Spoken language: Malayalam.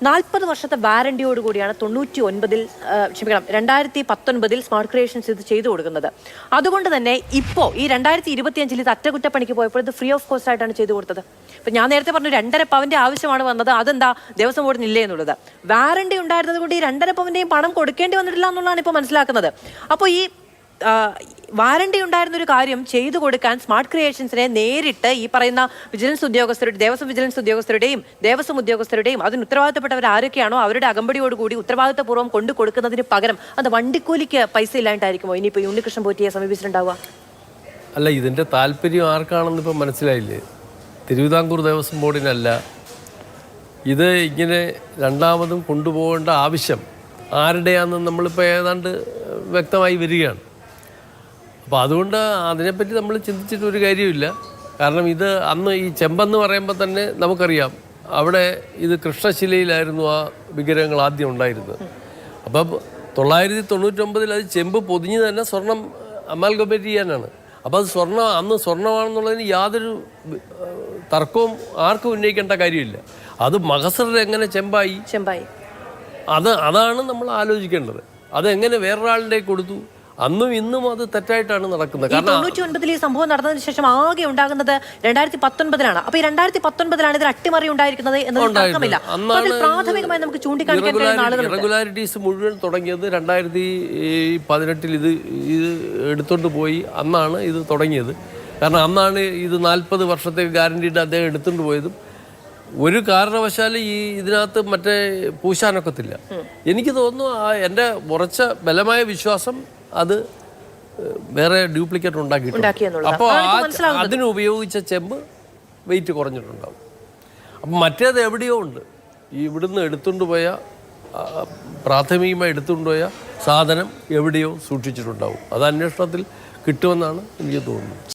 40 വർഷത്തെ വാറണ്ടിയോടുകൂടിയാണ് 99-ൽ ക്ഷമിക്കണം 2019-ൽ സ്മാർട്ട് ക്രിയേഷൻസ് ഇത് ചെയ്തു കൊടുക്കുന്നത്. അതുകൊണ്ട് തന്നെ ഇപ്പോൾ ഈ 2025-ൽ ഇത് അറ്റകുറ്റപ്പണിക്ക് പോയപ്പോൾ ഇത് ഫ്രീ ഓഫ് കോസ്റ്റ് ആയിട്ടാണ് ചെയ്തു കൊടുത്തത്. ഇപ്പം ഞാൻ നേരത്തെ പറഞ്ഞു 2.5 പവന്റെ ആവശ്യമാണ് വന്നത്, അതെന്താ ദേവസ്വം ബോർഡിന് ഇല്ലേ എന്നുള്ളത്. വാറണ്ടി ഉണ്ടായിരുന്നത് കൊണ്ട് ഈ 2.5 പവന്റെയും പണം കൊടുക്കേണ്ടി വന്നിട്ടില്ല എന്നുള്ളതാണ് ഇപ്പോൾ മനസ്സിലാക്കുന്നത്. അപ്പോൾ ഈ വാറണ്ടി ഉണ്ടായിരുന്നൊരു കാര്യം ചെയ്തു കൊടുക്കാൻ സ്മാർട്ട് ക്രിയേഷൻസിനെ നേരിട്ട് ഈ പറയുന്ന വിജിലൻസ് ഉദ്യോഗസ്ഥരുടെ ദേവസ്വം വിജിലൻസ് ഉദ്യോഗസ്ഥരുടെയും ദേവസ്വം ഉദ്യോഗസ്ഥരുടെയും അതിന് ഉത്തരവാദിത്തപ്പെട്ടവർ ആരൊക്കെയാണോ അവരുടെ അകമ്പടിയോടുകൂടി ഉത്തരവാദിത്തപൂർവ്വം കൊണ്ടു കൊടുക്കുന്നതിന് പകരം അത് വണ്ടിക്കൂലിക്ക് പൈസ ഇല്ലാണ്ടായിരിക്കുമോ ഇനിയിപ്പോൾ ഉണ്ണികൃഷ്ണൻ പോറ്റിയെ സമീപിച്ചിട്ടുണ്ടാവുക? അല്ല, ഇതിൻ്റെ താല്പര്യം ആർക്കാണെന്ന് ഇപ്പം മനസ്സിലായില്ലേ? തിരുവിതാംകൂർ ദേവസ്വം ബോർഡിനല്ല. ഇത് ഇങ്ങനെ രണ്ടാമതും കൊണ്ടുപോകേണ്ട ആവശ്യം ആരുടെയാണെന്ന് നമ്മളിപ്പോൾ ഏതാണ്ട് വ്യക്തമായി വരികയാണ്. അപ്പോൾ അതുകൊണ്ട് അതിനെപ്പറ്റി നമ്മൾ ചിന്തിച്ചിട്ട് ഒരു കാര്യമില്ല. കാരണം ഇത് അന്ന് ഈ ചെമ്പെന്ന് പറയുമ്പോൾ തന്നെ നമുക്കറിയാം അവിടെ ഇത് കൃഷ്ണശിലയിലായിരുന്നു ആ വിഗ്രഹങ്ങൾ ആദ്യം ഉണ്ടായിരുന്നത്. അപ്പം 999-ൽ അത് ചെമ്പ് പൊതിഞ്ഞ് തന്നെ സ്വർണം അമാൽഗമേറ്റ് ചെയ്യാനാണ്. അപ്പോൾ അത് അന്ന് സ്വർണ്ണമാണെന്നുള്ളതിന് യാതൊരു തർക്കവും ആർക്കും ഉന്നയിക്കേണ്ട കാര്യമില്ല. അത് മഹസറിൽ എങ്ങനെ ചെമ്പായി അതാണ് നമ്മൾ ആലോചിക്കേണ്ടത്. അതെങ്ങനെ വേറൊരാളുടെ കൊടുത്തു? അന്നും ഇന്നും അത് തെറ്റായിട്ടാണ് നടക്കുന്നത്. കാരണം 99-ൽ ഈ സംഭവം നടന്നതിന് ശേഷം ആകെ ഉണ്ടാകുന്നത് 2019-ലാണ്. അപ്പൊ ഈ 2019-ലാണ് ഇതിൽ അട്ടിമറി ഉണ്ടായിരിക്കുന്നത് പ്രാഥമികമായി നമുക്ക് ചൂണ്ടിക്കാണിക്കാൻ കഴിയുന്ന ആളുകൾ. ഇറഗുലാരിറ്റീസ് മുഴുവൻ തുടങ്ങിയത് 2018-ൽ ഇത് എടുത്തോണ്ട് പോയി അന്നാണ് ഇത് തുടങ്ങിയത്. കാരണം അന്നാണ് ഇത് 40 വർഷത്തെ ഗ്യാരണ്ടീഡ് അദ്ദേഹം എടുത്തുകൊണ്ട് പോയതും. ഒരു കാരണവശാലും ഇതിനകത്ത് മറ്റേ പൂശാനൊക്കത്തില്ല. എനിക്ക് തോന്നുന്നു എൻ്റെ ഉറച്ച ബലമായ വിശ്വാസം അത് വേറെ ഡ്യൂപ്ലിക്കേറ്റ് ഉണ്ടാക്കിയിട്ടുണ്ട്. അപ്പോൾ അതിന് ഉപയോഗിച്ച ചെമ്പ് വെയിറ്റ് കുറഞ്ഞിട്ടുണ്ടാവും. അപ്പം മറ്റേത് എവിടെയോ ഉണ്ട്. ഇവിടുന്ന് എടുത്തുകൊണ്ട് പോയ പ്രാഥമികമായി എടുത്തുകൊണ്ട് പോയ സാധനം എവിടെയോ സൂക്ഷിച്ചിട്ടുണ്ടാവും. അത് അന്വേഷണത്തിൽ കിട്ടുമെന്നാണ് എനിക്ക് തോന്നുന്നത്.